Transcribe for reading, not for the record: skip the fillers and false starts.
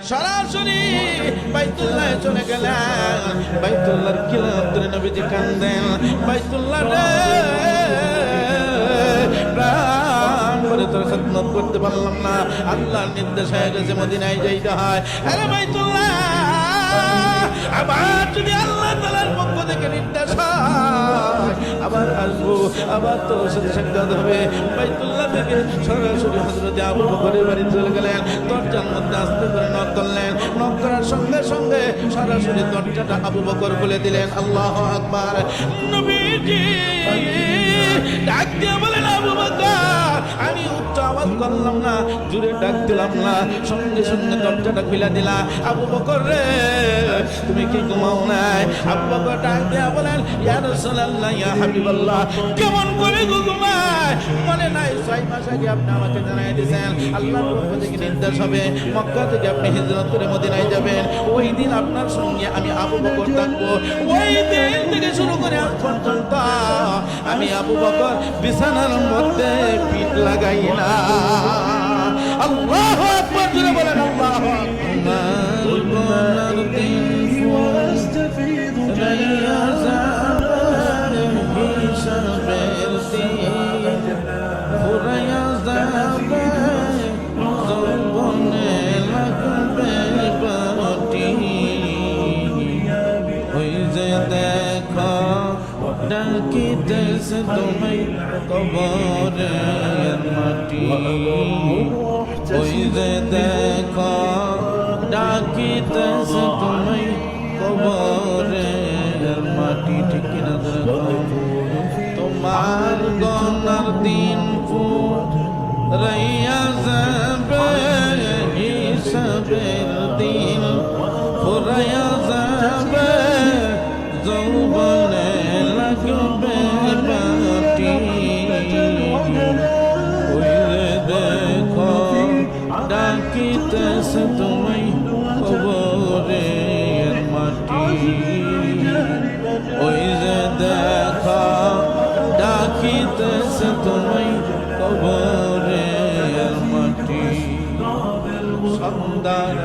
সরাসরি বাইতুল্লাহে চলে গেলেন। বাইতুল্লাহর কিলার ধরে নবীজি কান্দেন, বাইতুল্লাহ রে প্রাণ করে তোর খেদমত করতে পারলাম না, আল্লাহর নির্দেশ হয়ে গেছে মদিনায় যাইতে হয়। আরে বাইতুল্লাহ, আবার যদি আল্লাহ তাআলার পক্ষ থেকে নির্দেশ হয় আবার আসবো, আবার তোর সাথে সাক্ষাৎ হবে। বাইতুল্লাহ থেকে সরাসরি হযরত আবু বকরের বাড়ি চলে গেলেন। দরজার মধ্যে আস্তে করে নক করলেন। নক করার সঙ্গে সঙ্গে সরাসরি দরজাটা আবু বকর খুলে দিলেন। আল্লাহু আকবার। নবীজি ডাক দিয়ে বলেন, আবু বকর, আমি উচ্চ আওয়াজ করলাম না, জোরে ডাক দিলাম না, সঙ্গে সঙ্গে দরজাটা খুলে দিলা। আবু বকর রে, তুমি কি ঘুমাও নাই? আবু বকর ডাক দিয়ে বলেন, ইয়া রাসূলুল্লাহ, ইয়া হাবিবাল্লাহ, কেমন করে ঘুমায়? মনে নাই 6 মাস আগে আপনি আমাকে জানাই দিয়েছেন আল্লাহর পক্ষ থেকে নির্দেশ হবে, মক্কা থেকে আপনি হিজরত করে মদিনায় যাবেন। ওই দিন আপনার সঙ্গে আমি আবু বকর থাকবো। ওই দিন থেকে শুরু করে আজ পর্যন্ত আমি আবু বকর বিছানার মধ্যে পিঠ লাগাই না। আল্লাহু আকবার, জোরে বলেন আল্লাহু আকবার। ডাকিতেছে তোমায় কবরের মাটি, ওই যে দেখো ডাকিতেছে তোমায় কবরের মাটি। ঠিক কিনা? তোমার গনার দিন ফুরাইয়া যাবে, হিসাবের দিন ফুরাইয়া যাবে, যৌবনে লাগবে মাটি। ওই যে দেখো ডাকিতেছে তোমায় কবরের মাটি, ওই যে দেখো ডাকিতেছে তোমায় কবরের মাটি। সন্ধ্যার